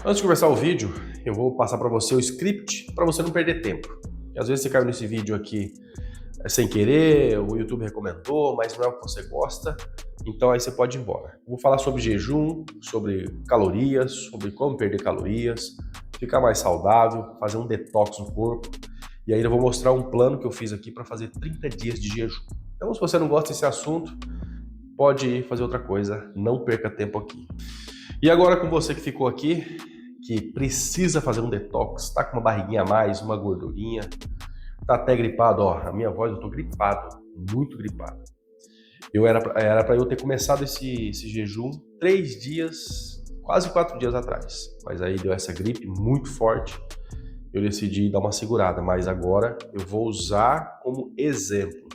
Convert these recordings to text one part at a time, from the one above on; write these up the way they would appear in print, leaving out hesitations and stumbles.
Antes de começar o vídeo, eu vou passar para você o script para você não perder tempo. E às vezes você caiu nesse vídeo aqui sem querer, o YouTube recomendou, mas não é o que você gosta, então aí você pode ir embora. Eu vou falar sobre jejum, sobre calorias, sobre como perder calorias, ficar mais saudável, fazer um detox no corpo, e aí eu vou mostrar um plano que eu fiz aqui para fazer 30 dias de jejum. Então, se você não gosta desse assunto, pode ir fazer outra coisa, não perca tempo aqui. E agora com você que ficou aqui, que precisa fazer um detox, tá com uma barriguinha a mais, uma gordurinha, tá até gripado, ó, a minha voz, eu tô gripado, muito gripado. Era para eu ter começado esse jejum 3 dias, quase 4 dias atrás, mas aí deu essa gripe muito forte, eu decidi dar uma segurada, mas agora eu vou usar como exemplo,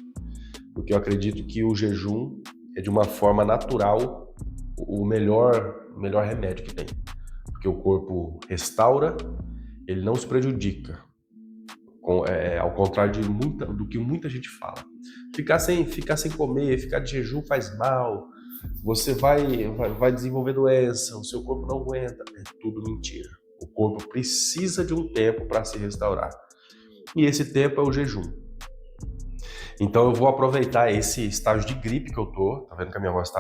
porque eu acredito que o jejum é de uma forma natural o melhor remédio que tem. Porque o corpo restaura, ele não se prejudica, ao contrário do que muita gente fala. Ficar sem comer, ficar de jejum faz mal, você vai desenvolver doença, o seu corpo não aguenta. É tudo mentira. O corpo precisa de um tempo para se restaurar. E esse tempo é o jejum. Então eu vou aproveitar esse estágio de gripe que eu tô, tá vendo que a minha voz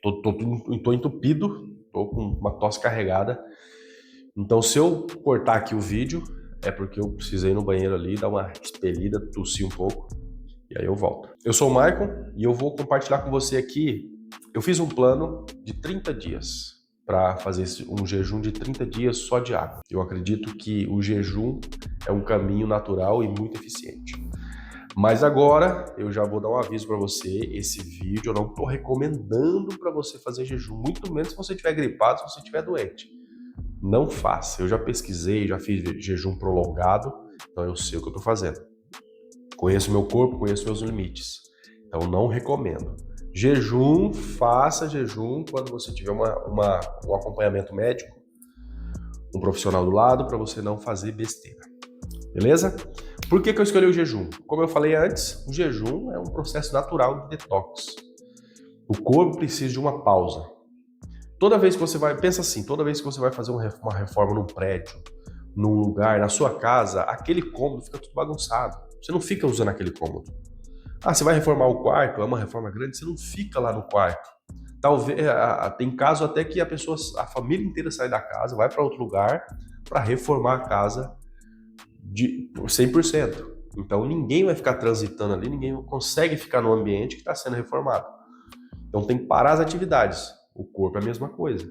tô entupido, tô com uma tosse carregada. Então, se eu cortar aqui o vídeo, é porque eu precisei ir no banheiro ali, dar uma expelida, tossir um pouco, e aí eu volto. Eu sou o Maicon e eu vou compartilhar com você aqui. Eu fiz um plano de 30 dias para fazer um jejum de 30 dias só de água. Eu acredito que o jejum é um caminho natural e muito eficiente. Mas agora eu já vou dar um aviso para você, esse vídeo eu não estou recomendando para você fazer jejum, muito menos se você estiver gripado, se você estiver doente. Não faça. Eu já pesquisei, já fiz jejum prolongado, então eu sei o que eu estou fazendo. Conheço meu corpo, conheço meus limites. Então não recomendo. Jejum, faça jejum quando você tiver um acompanhamento médico, um profissional do lado, para você não fazer besteira. Beleza? Por que eu escolhi o jejum? Como eu falei antes, o jejum é um processo natural de detox. O corpo precisa de uma pausa. Toda vez que você vai, pensa assim, toda vez que você vai fazer uma reforma num prédio, num lugar, na sua casa, aquele cômodo fica tudo bagunçado. Você não fica usando aquele cômodo. Ah, você vai reformar o quarto, é uma reforma grande, você não fica lá no quarto. Talvez tem caso até que a família inteira sai da casa, vai para outro lugar para reformar a casa de 100%. Então ninguém vai ficar transitando ali, ninguém consegue ficar no ambiente que está sendo reformado. Então tem que parar as atividades. O corpo é a mesma coisa.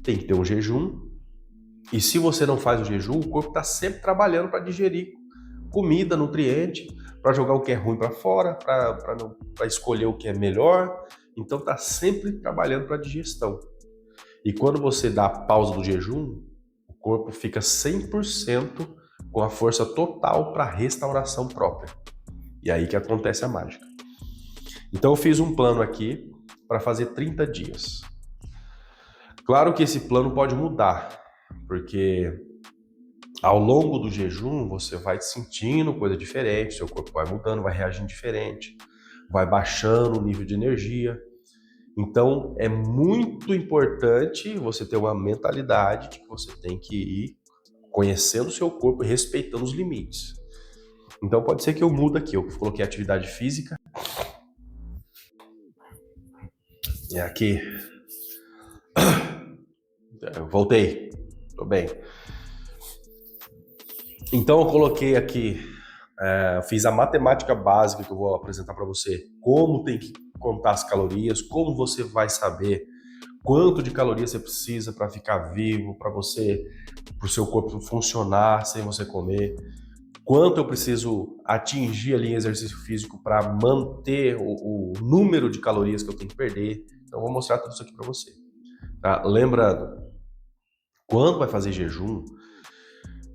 Tem que ter um jejum. E se você não faz o jejum, o corpo está sempre trabalhando para digerir comida, nutriente, para jogar o que é ruim para fora, para escolher o que é melhor. Então está sempre trabalhando para digestão. E quando você dá a pausa do jejum, o corpo fica 100% com a força total para restauração própria. E aí que acontece a mágica. Então eu fiz um plano aqui para fazer 30 dias. Claro que esse plano pode mudar, porque ao longo do jejum você vai sentindo coisa diferente, seu corpo vai mudando, vai reagindo diferente, vai baixando o nível de energia. Então é muito importante você ter uma mentalidade de que você tem que ir conhecendo o seu corpo e respeitando os limites. Então pode ser que eu mude aqui, eu coloquei atividade física. E aqui eu voltei, tô bem. Então eu coloquei aqui, fiz a matemática básica que eu vou apresentar para você, como tem que contar as calorias, como você vai saber quanto de calorias você precisa para ficar vivo, para o seu corpo funcionar sem você comer, quanto eu preciso atingir ali em exercício físico para manter o número de calorias que eu tenho que perder. Então eu vou mostrar tudo isso aqui para você. Tá? Lembrando, quando vai fazer jejum,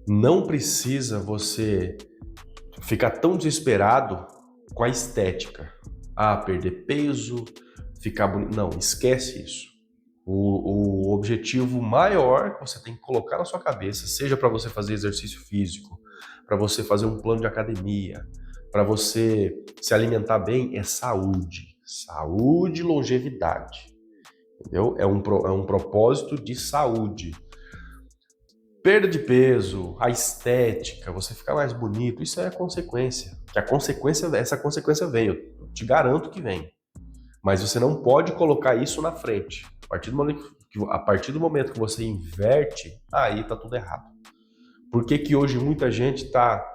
não precisa você ficar tão desesperado com a estética. Ah, perder peso, ficar bonito. Não, esquece isso. O objetivo maior que você tem que colocar na sua cabeça, seja para você fazer exercício físico, para você fazer um plano de academia, para você se alimentar bem, é saúde. Saúde e longevidade. Entendeu? É um propósito de saúde. Perda de peso, a estética, você ficar mais bonito, isso é consequência. Que a consequência, essa consequência vem, eu te garanto que vem. Mas você não pode colocar isso na frente. A partir do momento que você inverte, aí tá tudo errado. Por que que hoje muita gente está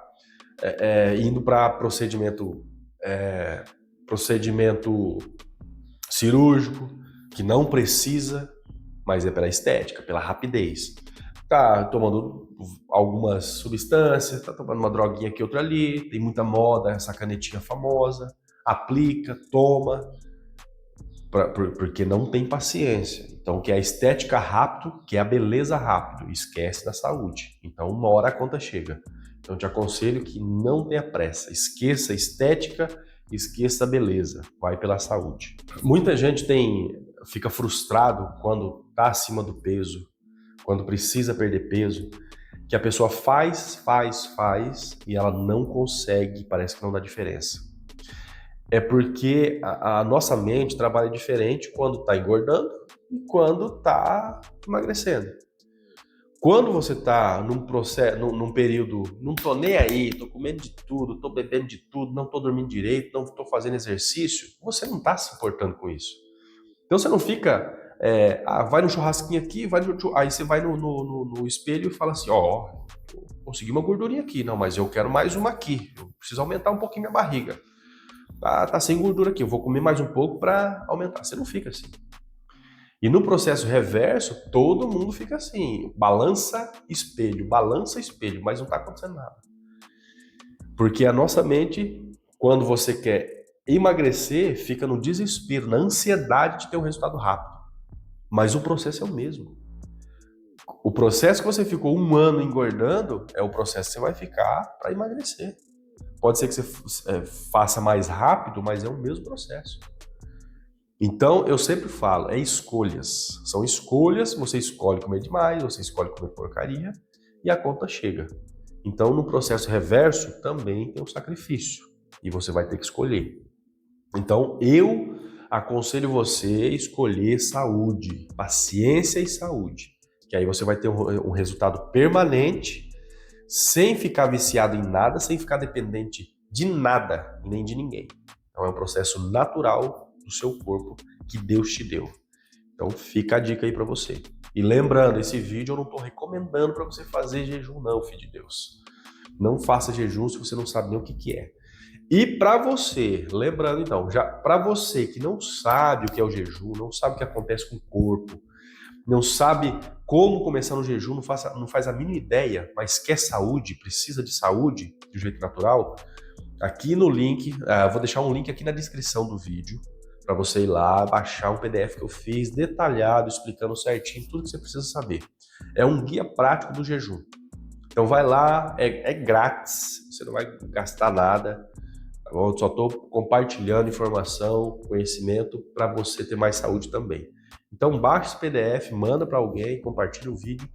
indo para procedimento cirúrgico, que não precisa, mas é pela estética, pela rapidez. Tá tomando algumas substâncias, tá tomando uma droguinha aqui, outra ali, tem muita moda, essa canetinha famosa, aplica, toma, porque não tem paciência. Então, que é a estética rápido, que é a beleza rápido, esquece da saúde. Então, uma hora a conta chega. Então, te aconselho que não tenha pressa, esqueça a estética, esqueça a beleza, vai pela saúde. Muita gente fica frustrado quando está acima do peso, quando precisa perder peso, que a pessoa faz e ela não consegue, parece que não dá diferença. É porque a nossa mente trabalha diferente quando está engordando e quando está emagrecendo. Quando você está num processo, num período, não tô nem aí, tô comendo de tudo, tô bebendo de tudo, não tô dormindo direito, não tô fazendo exercício, você não está se importando com isso. Então você não fica, vai no churrasquinho aqui, aí você vai no espelho e fala assim, consegui uma gordurinha aqui, não, mas eu quero mais uma aqui, eu preciso aumentar um pouquinho minha barriga. Tá sem gordura aqui, eu vou comer mais um pouco para aumentar. Você não fica assim. E no processo reverso, todo mundo fica assim, balança espelho, mas não está acontecendo nada. Porque a nossa mente, quando você quer emagrecer, fica no desespero, na ansiedade de ter um resultado rápido. Mas o processo é o mesmo. O processo que você ficou 1 ano engordando é o processo que você vai ficar para emagrecer. Pode ser que você faça mais rápido, mas é o mesmo processo. Então, eu sempre falo, é escolhas. São escolhas, você escolhe comer demais, você escolhe comer porcaria e a conta chega. Então, no processo reverso, também tem um sacrifício e você vai ter que escolher. Então, eu aconselho você a escolher saúde, paciência e saúde, que aí você vai ter um resultado permanente, sem ficar viciado em nada, sem ficar dependente de nada e nem de ninguém. Então é um processo natural do seu corpo que Deus te deu. Então fica a dica aí para você. E lembrando, esse vídeo eu não estou recomendando para você fazer jejum não, filho de Deus. Não faça jejum se você não sabe nem o que é. E para você, lembrando então, já para você que não sabe o que é o jejum, não sabe o que acontece com o corpo, não sabe como começar no jejum, não faz a mínima ideia, mas quer saúde, precisa de saúde de um jeito natural, aqui no link, vou deixar um link aqui na descrição do vídeo, para você ir lá, baixar um PDF que eu fiz, detalhado, explicando certinho tudo que você precisa saber. É um guia prático do jejum. Então vai lá, é grátis, você não vai gastar nada, tá bom? Eu só estou compartilhando informação, conhecimento, para você ter mais saúde também. Então baixa esse PDF, manda para alguém, compartilha o vídeo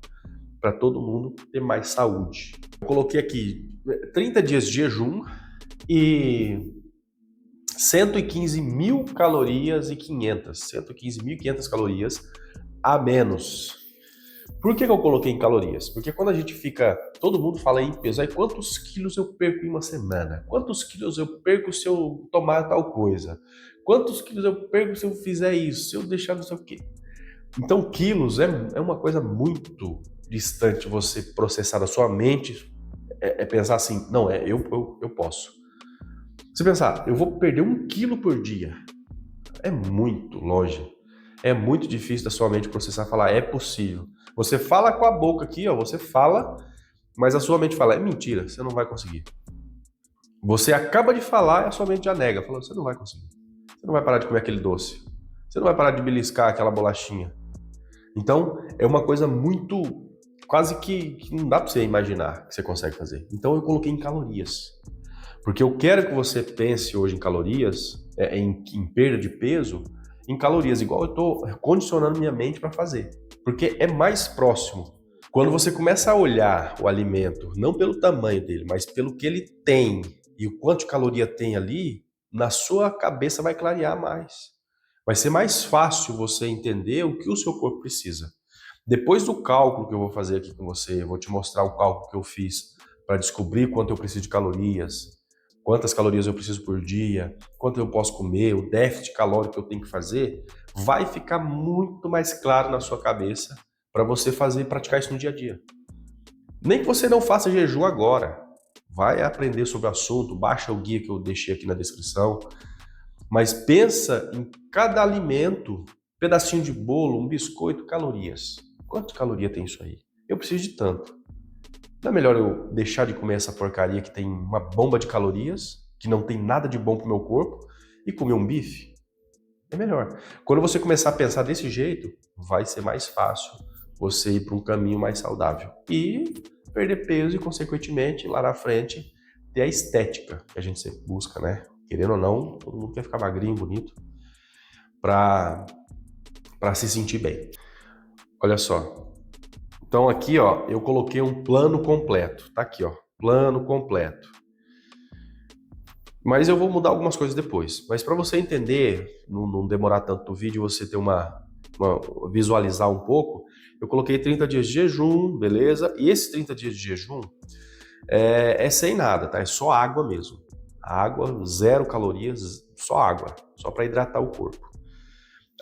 para todo mundo ter mais saúde. Eu coloquei aqui 30 dias de jejum e 115.500 calorias a menos. Por que eu coloquei em calorias? Porque quando a gente fica, todo mundo fala em peso, aí quantos quilos eu perco em uma semana? Quantos quilos eu perco se eu tomar tal coisa? Quantos quilos eu perco se eu fizer isso? Se eu deixar não sei o quê? Então, quilos é uma coisa muito distante você processar na sua mente, pensar assim, não, eu posso. Você pensar, eu vou perder 1 quilo por dia, é muito longe. É muito difícil da sua mente processar e falar, é possível. Você fala com a boca aqui, ó, você fala, mas a sua mente fala, é mentira, você não vai conseguir. Você acaba de falar e a sua mente já nega, falando, você não vai conseguir. Você não vai parar de comer aquele doce. Você não vai parar de beliscar aquela bolachinha. Então, é uma coisa muito, quase que não dá para você imaginar que você consegue fazer. Então, eu coloquei em calorias. Porque eu quero que você pense hoje em calorias, em perda de peso, em calorias, igual eu estou condicionando minha mente para fazer. Porque é mais próximo. Quando você começa a olhar o alimento, não pelo tamanho dele, mas pelo que ele tem e o quanto de caloria tem ali, na sua cabeça vai clarear mais. Vai ser mais fácil você entender o que o seu corpo precisa. Depois do cálculo que eu vou fazer aqui com você, eu vou te mostrar o cálculo que eu fiz para descobrir quanto eu preciso de calorias, quantas calorias eu preciso por dia, quanto eu posso comer, o déficit calórico que eu tenho que fazer, vai ficar muito mais claro na sua cabeça para você fazer e praticar isso no dia a dia. Nem que você não faça jejum agora, vai aprender sobre o assunto, baixa o guia que eu deixei aqui na descrição, mas pensa em cada alimento, pedacinho de bolo, um biscoito, calorias. Quanto caloria tem isso aí? Eu preciso de tanto. Não é melhor eu deixar de comer essa porcaria que tem uma bomba de calorias, que não tem nada de bom pro meu corpo, e comer um bife? É melhor. Quando você começar a pensar desse jeito, vai ser mais fácil você ir para um caminho mais saudável. E perder peso e, consequentemente, lá na frente, ter a estética que a gente sempre busca, né? Querendo ou não, todo mundo quer ficar magrinho, bonito, para se sentir bem. Olha só. Então aqui, ó, eu coloquei um plano completo. Tá aqui, ó, plano completo. Mas eu vou mudar algumas coisas depois. Mas para você entender, não demorar tanto o vídeo, você ter visualizar um pouco, eu coloquei 30 dias de jejum, beleza? E esses 30 dias de jejum é sem nada, tá? É só água mesmo. Água, 0 calorias, só água, só para hidratar o corpo.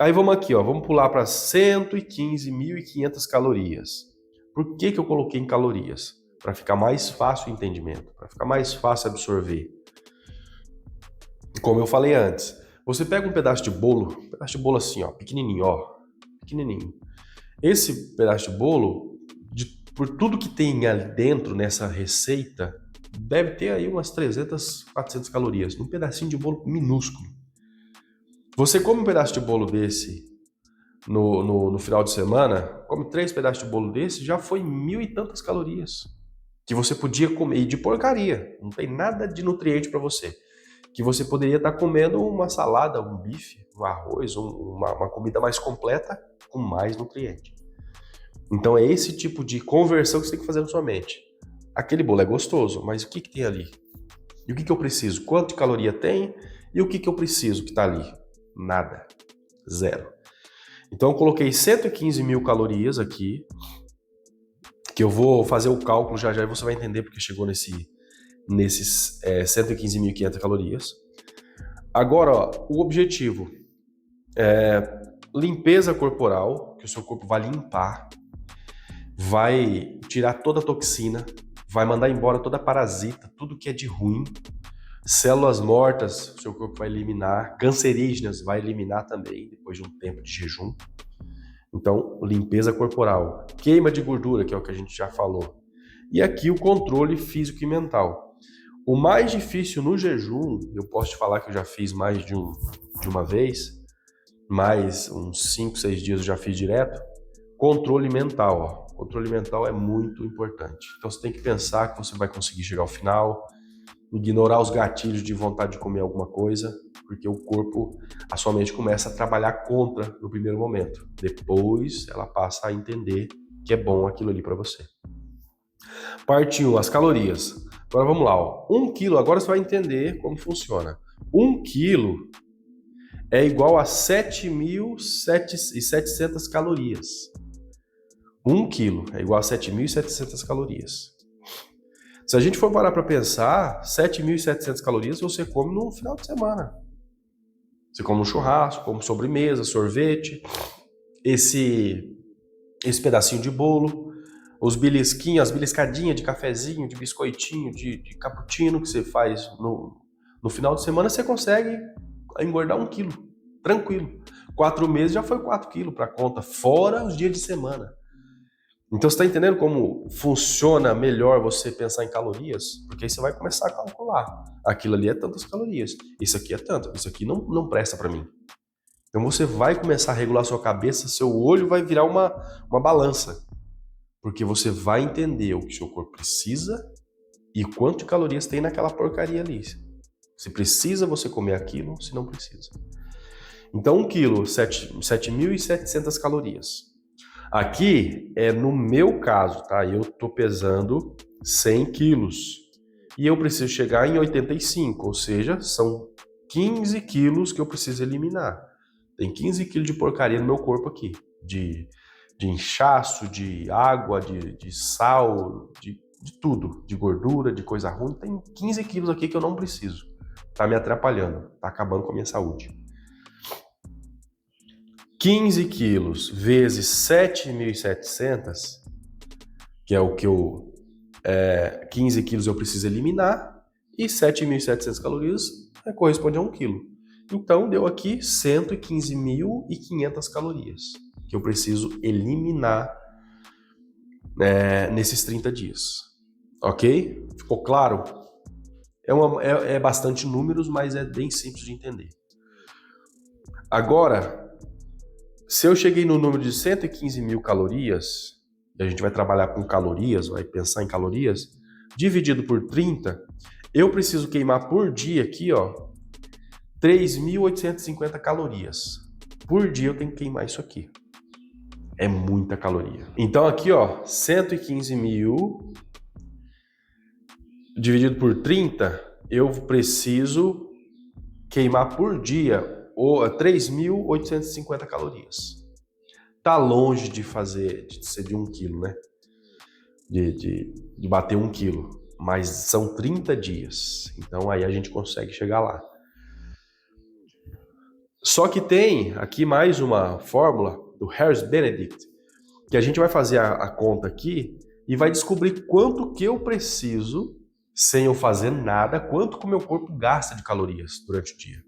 Aí vamos aqui, ó, vamos pular para 115.500 calorias. Por que eu coloquei em calorias? Para ficar mais fácil o entendimento, para ficar mais fácil absorver. Como eu falei antes, você pega um pedaço de bolo assim, ó, pequenininho, ó, pequenininho. Esse pedaço de bolo, por tudo que tem ali dentro nessa receita, deve ter aí umas 300, 400 calorias, num pedacinho de bolo minúsculo. Você come um pedaço de bolo desse no final de semana, come 3 pedaços de bolo desse, já foi 1.000 e tantas calorias que você podia comer, e de porcaria, não tem nada de nutriente para você, que você poderia estar comendo uma salada, um bife, um arroz, uma comida mais completa com mais nutriente. Então é esse tipo de conversão que você tem que fazer na sua mente. Aquele bolo é gostoso, mas o que tem ali? E o que eu preciso? Quanto de caloria tem? E o que eu preciso que está ali? Nada. 0. Então eu coloquei 115.000 calorias aqui, que eu vou fazer o cálculo já e você vai entender porque chegou nesses 115.500 calorias. Agora, ó, o objetivo é limpeza corporal, que o seu corpo vai limpar, vai tirar toda a toxina, vai mandar embora toda a parasita, tudo que é de ruim, células mortas, o seu corpo vai eliminar, cancerígenas vai eliminar também, depois de um tempo de jejum. Então, limpeza corporal, queima de gordura, que é o que a gente já falou. E aqui o controle físico e mental. O mais difícil no jejum, eu posso te falar que eu já fiz mais de uma vez, mais uns 5, 6 dias eu já fiz direto, controle mental. Ó. Controle mental é muito importante. Então você tem que pensar que você vai conseguir chegar ao final, ignorar os gatilhos de vontade de comer alguma coisa, porque o corpo, a sua mente começa a trabalhar contra no primeiro momento. Depois ela passa a entender que é bom aquilo ali para você. Parte 1, as calorias. Agora vamos lá, ó. 1 quilo, agora você vai entender como funciona. 1 quilo é igual a 7.700 calorias. 1 quilo é igual a 7.700 calorias. Se a gente for parar para pensar, 7.700 calorias você come no final de semana. Você come um churrasco, come sobremesa, sorvete, esse pedacinho de bolo, os belisquinhos, as beliscadinhas de cafezinho, de biscoitinho, de cappuccino que você faz no final de semana, você consegue engordar 1 quilo, tranquilo. 4 meses já foi 4 quilos para conta, fora os dias de semana. Então você está entendendo como funciona melhor você pensar em calorias? Porque aí você vai começar a calcular. Aquilo ali é tantas calorias, isso aqui é tanto, isso aqui não presta para mim. Então você vai começar a regular sua cabeça, seu olho vai virar uma balança. Porque você vai entender o que o seu corpo precisa e quanto de calorias tem naquela porcaria ali. Se precisa você comer aquilo, se não precisa. Então 1 quilo, 7.700 calorias. Aqui é no meu caso, tá? Eu tô pesando 100 quilos e eu preciso chegar em 85, ou seja, são 15 quilos que eu preciso eliminar. Tem 15 quilos de porcaria no meu corpo aqui, de de inchaço, de água, de sal, de tudo, de gordura, de coisa ruim. Tem 15 quilos aqui que eu não preciso. Tá me atrapalhando, tá acabando com a minha saúde. 15 quilos vezes 7.700, que é o que 15 quilos eu preciso eliminar, e 7.700 calorias corresponde a 1 quilo. Então, deu aqui 115.500 calorias que eu preciso eliminar nesses 30 dias. Ok? Ficou claro? É bastante números, mas é bem simples de entender. Agora, se eu cheguei no número de 115 mil calorias, e a gente vai trabalhar com calorias, vai pensar em calorias, dividido por 30, eu preciso queimar por dia aqui, ó, 3.850 calorias. Por dia eu tenho que queimar isso aqui. É muita caloria. Então aqui, ó, 115 mil dividido por 30, eu preciso queimar por dia 3.850 calorias. Tá longe de ser de 1 quilo, né? De bater 1 quilo. Mas são 30 dias. Então aí a gente consegue chegar lá. Só que tem aqui mais uma fórmula do Harris-Benedict, que a gente vai fazer a conta aqui e vai descobrir quanto que eu preciso, sem eu fazer nada, quanto que o meu corpo gasta de calorias durante o dia.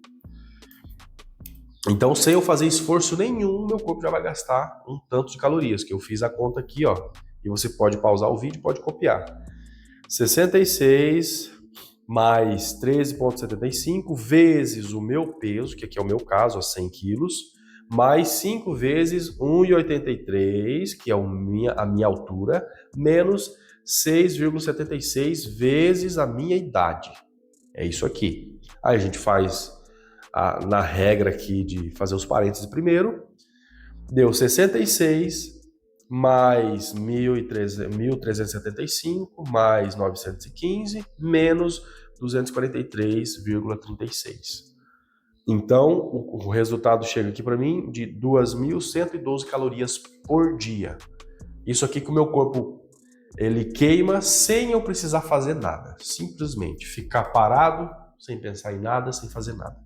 Então, sem eu fazer esforço nenhum, meu corpo já vai gastar um tanto de calorias, que eu fiz a conta aqui, ó. E você pode pausar o vídeo, pode copiar. 66 mais 13,75 vezes o meu peso, que aqui é o meu caso, ó, 100 quilos, mais 5 vezes 1,83, que é a minha altura, menos 6,76 vezes a minha idade. É isso aqui. Aí a gente faz na regra aqui de fazer os parênteses primeiro, deu 66 mais 1.375 mais 915 menos 243,36. Então, o resultado chega aqui para mim de 2.112 calorias por dia. Isso aqui que o meu corpo ele queima sem eu precisar fazer nada. Simplesmente ficar parado, sem pensar em nada, sem fazer nada.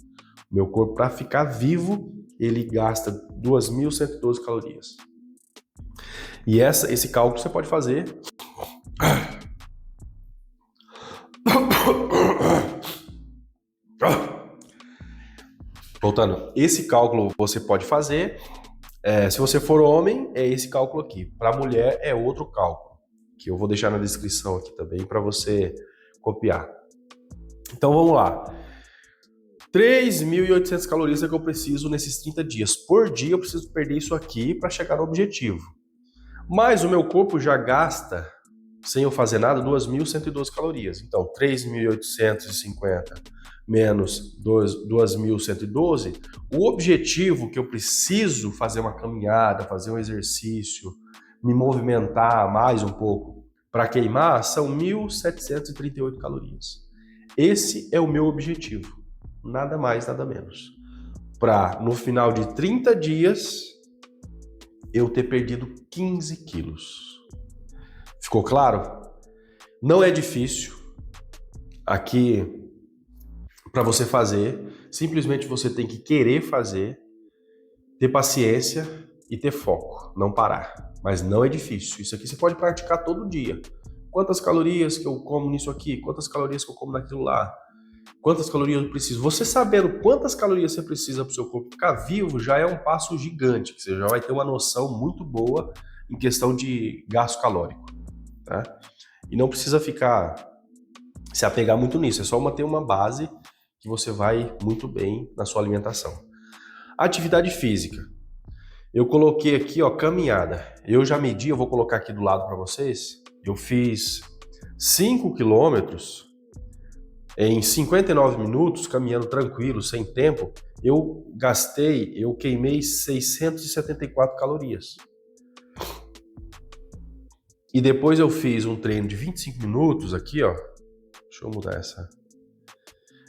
Meu corpo, para ficar vivo, ele gasta 2.112 calorias. E esse cálculo você pode fazer. Voltando, esse cálculo você pode fazer. Se você for homem, é esse cálculo aqui. Para mulher, é outro cálculo, que eu vou deixar na descrição aqui também para você copiar. Então vamos lá. 3.800 calorias é que eu preciso nesses 30 dias. Por dia eu preciso perder isso aqui para chegar no objetivo. Mas o meu corpo já gasta, sem eu fazer nada, 2.112 calorias. Então, 3.850 menos 2.112, o objetivo que eu preciso fazer uma caminhada, fazer um exercício, me movimentar mais um pouco para queimar, são 1.738 calorias. Esse é o meu objetivo. Nada mais, nada menos. Para, no final de 30 dias, eu ter perdido 15 quilos. Ficou claro? Não é difícil. Aqui, para você fazer, simplesmente você tem que querer fazer, ter paciência e ter foco, não parar. Mas não é difícil. Isso aqui você pode praticar todo dia. Quantas calorias que eu como nisso aqui? Quantas calorias que eu como naquilo lá? Quantas calorias eu preciso? Você sabendo quantas calorias você precisa para o seu corpo ficar vivo já é um passo gigante, que você já vai ter uma noção muito boa em questão de gasto calórico, tá? E não precisa se apegar muito nisso, é só manter uma base que você vai muito bem na sua alimentação. Atividade física. Eu coloquei aqui, ó, caminhada. Eu já medi, eu vou colocar aqui do lado para vocês. Eu fiz 5 quilômetros em 59 minutos, caminhando tranquilo, sem tempo, eu queimei 674 calorias. E depois eu fiz um treino de 25 minutos aqui, ó. Deixa eu mudar essa.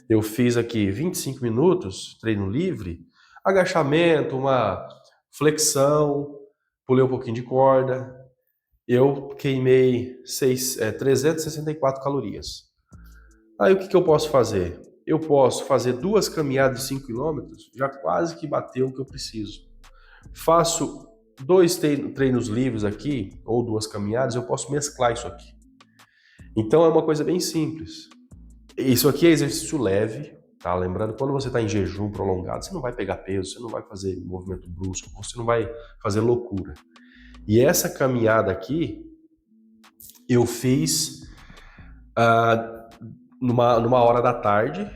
Eu fiz aqui 25 minutos, treino livre, agachamento, uma flexão, pulei um pouquinho de corda, eu queimei 364 calorias. Aí o que eu posso fazer? Eu posso fazer 2 caminhadas de 5 km, já quase que bateu o que eu preciso. Faço 2 treinos livres aqui, ou 2 caminhadas, eu posso mesclar isso aqui. Então é uma coisa bem simples. Isso aqui é exercício leve, tá? Lembrando, quando você está em jejum prolongado, você não vai pegar peso, você não vai fazer movimento brusco, você não vai fazer loucura. E essa caminhada aqui, eu fiz numa hora da tarde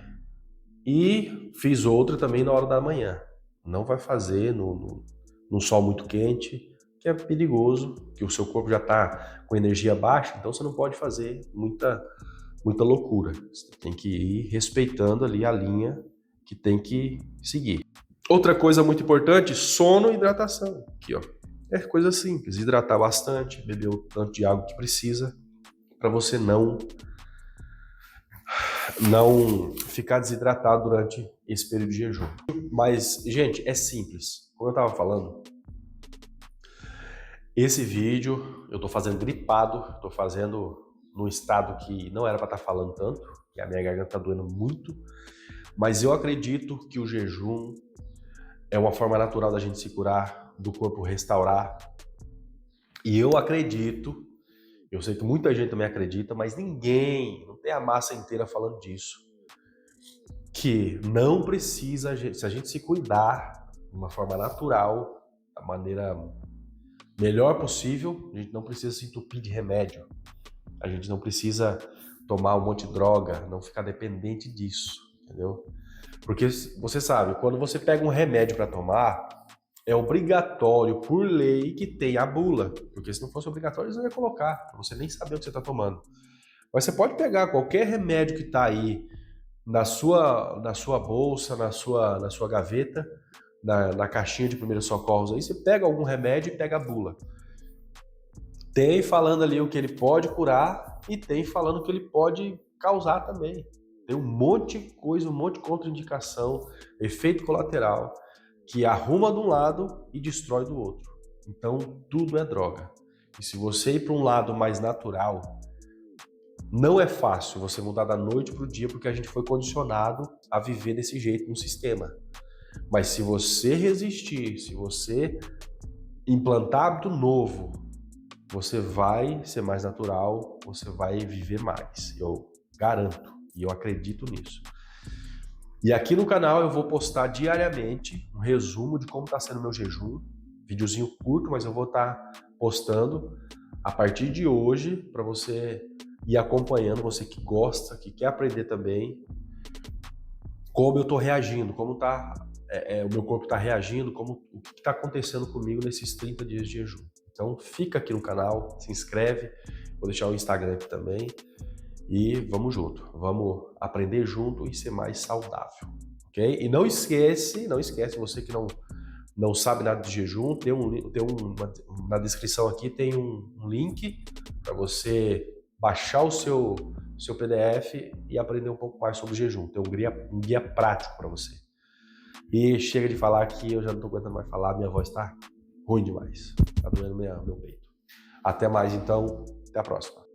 e fiz outra também na hora da manhã. Não vai fazer no sol muito quente, que é perigoso, que o seu corpo já está com energia baixa, então você não pode fazer muita loucura. Você tem que ir respeitando ali a linha que tem que seguir. Outra coisa muito importante, sono e hidratação. Aqui, ó. É coisa simples, hidratar bastante, beber o tanto de água que precisa, para você não ficar desidratado durante esse período de jejum. Mas, gente, é simples. Como eu estava falando, esse vídeo eu estou fazendo gripado, estou fazendo num estado que não era para estar falando tanto, que a minha garganta está doendo muito, mas eu acredito que o jejum é uma forma natural da gente se curar, do corpo restaurar. E eu acredito, eu sei que muita gente também acredita, mas ninguém, não tem a massa inteira falando disso, que não precisa, se a gente se cuidar de uma forma natural, da maneira melhor possível, a gente não precisa se entupir de remédio, a gente não precisa tomar um monte de droga, não ficar dependente disso, entendeu? Porque você sabe, quando você pega um remédio para tomar, é obrigatório, por lei, que tenha a bula. Porque se não fosse obrigatório, eles não iam colocar, pra você nem saber o que você está tomando. Mas você pode pegar qualquer remédio que está aí na sua bolsa, na sua gaveta, na caixinha de primeiros socorros aí, você pega algum remédio e pega a bula. Tem falando ali o que ele pode curar e tem falando o que ele pode causar também. Tem um monte de coisa, um monte de contraindicação, efeito colateral, que arruma de um lado e destrói do outro. Então, tudo é droga. E se você ir para um lado mais natural, não é fácil você mudar da noite para o dia, porque a gente foi condicionado a viver desse jeito no sistema. Mas se você resistir, se você implantar hábito novo, você vai ser mais natural, você vai viver mais. Eu garanto, e eu acredito nisso. E aqui no canal eu vou postar diariamente um resumo de como está sendo o meu jejum. Videozinho curto, mas eu vou estar postando a partir de hoje para você ir acompanhando, você que gosta, que quer aprender também, como eu estou reagindo, como o meu corpo está reagindo, o que está acontecendo comigo nesses 30 dias de jejum. Então fica aqui no canal, se inscreve, vou deixar o Instagram aqui também. E vamos junto, vamos aprender junto e ser mais saudável, ok? E não esquece, você que não sabe nada de jejum, na descrição aqui tem um link para você baixar o seu PDF e aprender um pouco mais sobre o jejum. Tem um guia prático para você. E chega de falar que eu já não estou aguentando mais falar, minha voz está ruim demais, está doendo meu peito. Até mais então, até a próxima.